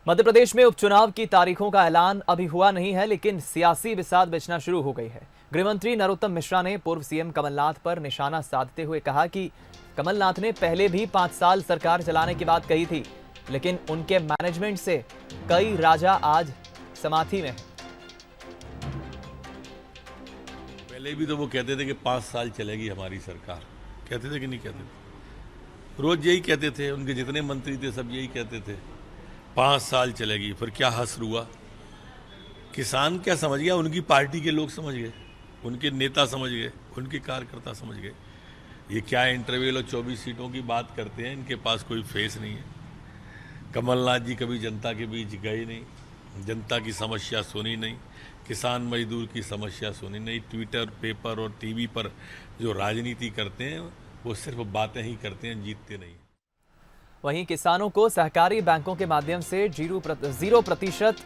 मध्य प्रदेश में उपचुनाव की तारीखों का ऐलान अभी हुआ नहीं है, लेकिन सियासी बिसात बिछना शुरू हो गई है। गृहमंत्री नरोत्तम मिश्रा ने पूर्व सीएम कमलनाथ पर निशाना साधते हुए कहा कि कमलनाथ ने पहले भी 5 साल सरकार चलाने की बात कही थी, लेकिन उनके मैनेजमेंट से कई राजा आज समाधि में हैं। पहले भी तो वो कहते थे कि 5 साल चलेगी हमारी सरकार, कहते थे कि नहीं कहते थे? रोज यही कहते थे, उनके जितने मंत्री थे सब यही कहते थे 5 साल चलेगी। फिर क्या हश्र हुआ? किसान क्या समझ गया? उनकी पार्टी के लोग समझ गए, उनके नेता समझ गए, उनके कार्यकर्ता समझ गए। ये क्या इंटरवल और 24 सीटों की बात करते हैं, इनके पास कोई फेस नहीं है। कमलनाथ जी कभी जनता के बीच गए नहीं, जनता की समस्या सुनी नहीं, किसान मजदूर की समस्या सुनी नहीं। ट्विटर, पेपर और टीवी पर जो राजनीति करते हैं वो सिर्फ बातें ही करते हैं, जीतते नहीं। वहीं किसानों को सहकारी बैंकों के माध्यम से 0%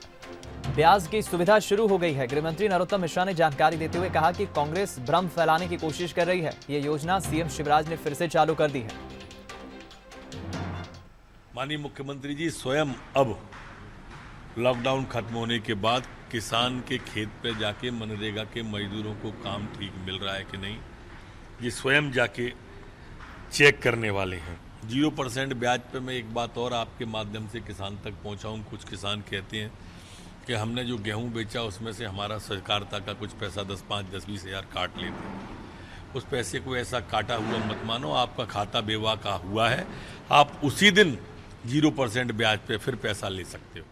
ब्याज की सुविधा शुरू हो गई है। गृहमंत्री नरोत्तम मिश्रा ने जानकारी देते हुए कहा कि कांग्रेस भ्रम फैलाने की कोशिश कर रही है। ये योजना सीएम शिवराज ने फिर से चालू कर दी है। माननीय मुख्यमंत्री जी स्वयं अब लॉकडाउन खत्म होने के बाद किसान के खेत पे जाके मनरेगा के मजदूरों को काम ठीक मिल रहा है कि नहीं, ये स्वयं जाके चेक करने वाले हैं। 0% ब्याज पे मैं एक बात और आपके माध्यम से किसान तक पहुंचाऊं। कुछ किसान कहते हैं कि हमने जो गेहूं बेचा उसमें से हमारा सहकारिता का कुछ पैसा 10-20 हज़ार काट लेते हैं। उस पैसे को ऐसा काटा हुआ मत मानो, आपका खाता बेवा का हुआ है। आप उसी दिन 0% ब्याज पे फिर पैसा ले सकते हो।